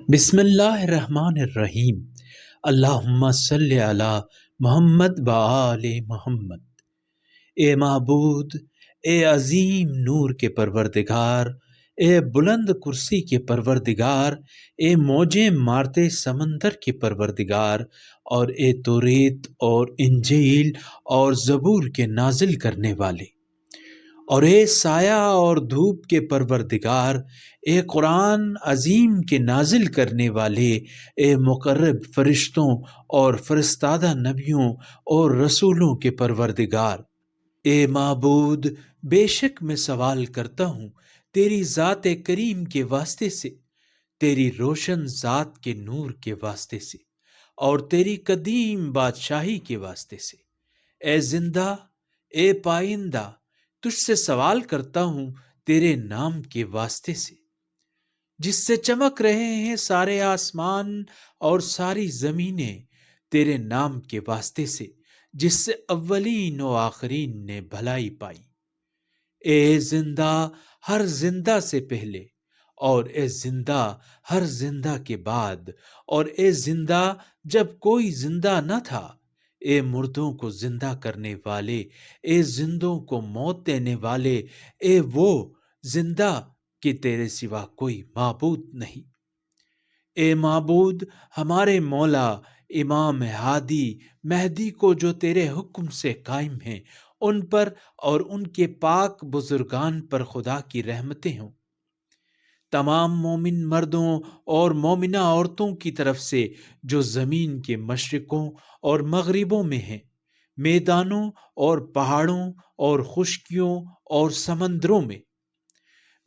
بسم اللہ الرحمن الرحیم۔ اللہم صلی علی محمد و آل محمد۔ اے معبود، اے عظیم نور کے پروردگار، اے بلند کرسی کے پروردگار، اے موجیں مارتے سمندر کے پروردگار، اور اے توریت اور انجیل اور زبور کے نازل کرنے والے، اور اے سایہ اور دھوپ کے پروردگار، اے قرآن عظیم کے نازل کرنے والے، اے مقرب فرشتوں اور فرستادہ نبیوں اور رسولوں کے پروردگار۔ اے معبود، بے شک میں سوال کرتا ہوں تیری ذات کریم کے واسطے سے، تیری روشن ذات کے نور کے واسطے سے، اور تیری قدیم بادشاہی کے واسطے سے۔ اے زندہ، اے پائندہ، تجھ سے سوال کرتا ہوں تیرے نام کے واسطے سے، جس سے چمک رہے ہیں سارے آسمان اور ساری زمینیں، تیرے نام کے واسطے سے جس سے اولین و آخرین نے بھلائی پائی۔ اے زندہ ہر زندہ سے پہلے، اور اے زندہ ہر زندہ کے بعد، اور اے زندہ جب کوئی زندہ نہ تھا، اے مردوں کو زندہ کرنے والے، اے زندوں کو موت دینے والے، اے وہ زندہ کہ تیرے سوا کوئی معبود نہیں۔ اے معبود، ہمارے مولا امام ہادی مہدی کو جو تیرے حکم سے قائم ہیں، ان پر اور ان کے پاک بزرگان پر خدا کی رحمتیں ہوں۔ تمام مومن مردوں اور مومنہ عورتوں کی طرف سے جو زمین کے مشرقوں اور مغربوں میں ہیں، میدانوں اور پہاڑوں اور خشکیوں اور سمندروں میں،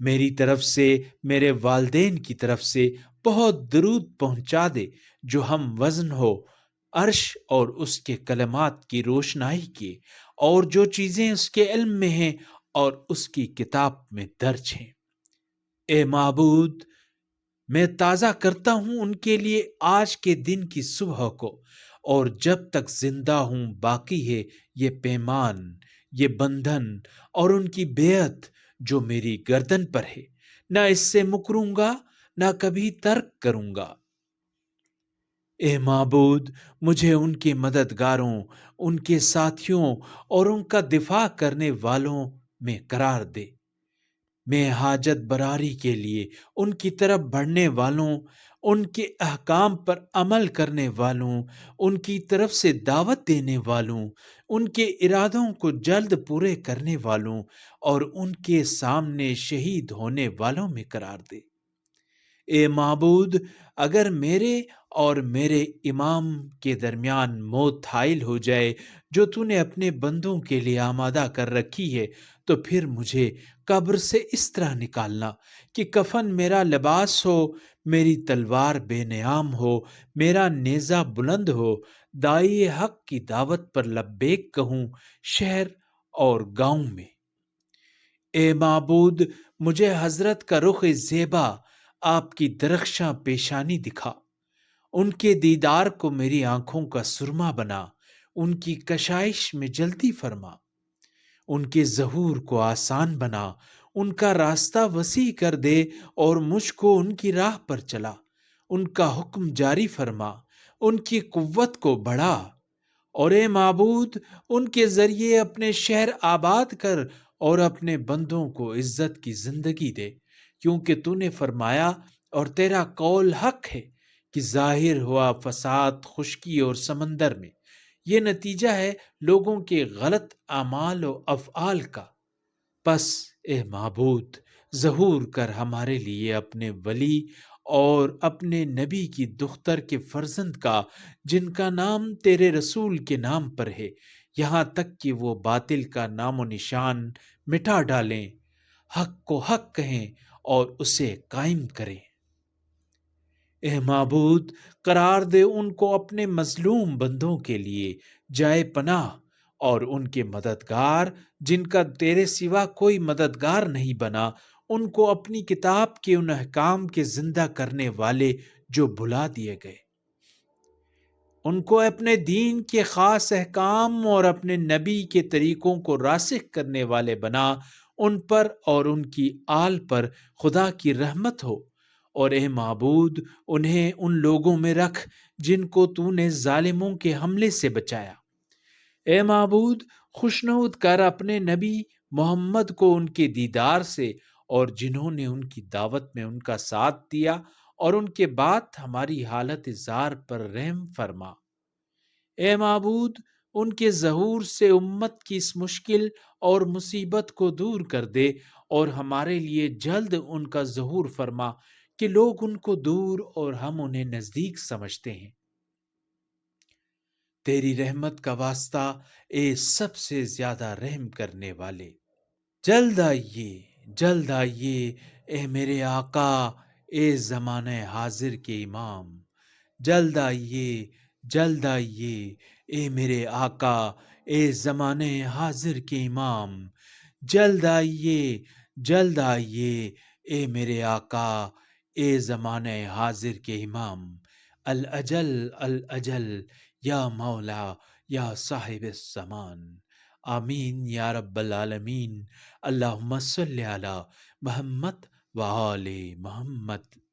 میری طرف سے، میرے والدین کی طرف سے بہت درود پہنچا دے، جو ہم وزن ہو عرش اور اس کے کلمات کی روشنائی کی، اور جو چیزیں اس کے علم میں ہیں اور اس کی کتاب میں درج ہیں۔ اے معبود، میں تازہ کرتا ہوں ان کے لیے آج کے دن کی صبح کو، اور جب تک زندہ ہوں باقی ہے یہ پیمان، یہ بندھن اور ان کی بیعت جو میری گردن پر ہے، نہ اس سے مکروں گا نہ کبھی ترک کروں گا۔ اے معبود، مجھے ان کے مددگاروں، ان کے ساتھیوں اور ان کا دفاع کرنے والوں میں قرار دے۔ میں حاجت براری کے لیے ان کی طرف بڑھنے والوں، ان کے احکام پر عمل کرنے والوں، ان کی طرف سے دعوت دینے والوں، ان کے ارادوں کو جلد پورے کرنے والوں اور ان کے سامنے شہید ہونے والوں میں قرار دے۔ اے معبود، اگر میرے اور میرے امام کے درمیان موت حائل ہو جائے جو تو نے اپنے بندوں کے لیے آمادہ کر رکھی ہے، تو پھر مجھے قبر سے اس طرح نکالنا کہ کفن میرا لباس ہو، میری تلوار بے نیام ہو، میرا نیزہ بلند ہو، داعی حق کی دعوت پر لبیک کہوں شہر اور گاؤں میں۔ اے معبود، مجھے حضرت کا رخ زیبا، آپ کی درخشاں پیشانی دکھا، ان کے دیدار کو میری آنکھوں کا سرما بنا، ان کی کشائش میں جلدی فرما، ان کے ظہور کو آسان بنا، ان کا راستہ وسیع کر دے اور مجھ کو ان کی راہ پر چلا، ان کا حکم جاری فرما، ان کی قوت کو بڑھا، اور اے معبود، ان کے ذریعے اپنے شہر آباد کر اور اپنے بندوں کو عزت کی زندگی دے، کیونکہ تو نے فرمایا اور تیرا قول حق ہے کہ ظاہر ہوا فساد خشکی اور سمندر میں، یہ نتیجہ ہے لوگوں کے غلط اعمال و افعال کا۔ پس اے معبود، ظہور کر ہمارے لیے اپنے ولی اور اپنے نبی کی دختر کے فرزند کا، جن کا نام تیرے رسول کے نام پر ہے، یہاں تک کہ وہ باطل کا نام و نشان مٹا ڈالیں، حق کو حق کہیں اور اسے قائم کریں۔ اے معبود، قرار دے ان کو اپنے مظلوم بندوں کے لیے جائے پناہ، اور ان کے مددگار جن کا تیرے سوا کوئی مددگار نہیں بنا، ان کو اپنی کتاب کے ان احکام کے زندہ کرنے والے جو بھلا دیے گئے، ان کو اپنے دین کے خاص احکام اور اپنے نبی کے طریقوں کو راسخ کرنے والے بنا، ان پر اور ان کی آل پر خدا کی رحمت ہو، اور اے معبود انہیں ان لوگوں میں رکھ جن کو تو نے ظالموں کے حملے سے بچایا۔ اے معبود خوشنود کر اپنے نبی محمد کو ان کے دیدار سے، اور جنہوں نے ان کی دعوت میں ان کا ساتھ دیا اور ان کے بعد ہماری حالت زار پر رحم فرما۔ اے معبود ان کے ظہور سے امت کی اس مشکل اور مصیبت کو دور کر دے، اور ہمارے لیے جلد ان کا ظہور فرما کہ لوگ ان کو دور اور ہم انہیں نزدیک سمجھتے ہیں۔ تیری رحمت کا واسطہ اے سب سے زیادہ رحم کرنے والے، جلد آئیے اے میرے آقا، اے زمانہ حاضر کے امام، جلد آئیے اے میرے آقا، اے زمانے حاضر کے امام، جلد آئیے اے میرے آقا، اے زمانے حاضر کے امام۔ الاجل یا مولا یا صاحب الزمان، آمین یا رب العالمین۔ اللہم صلی علی محمد و آل محمد۔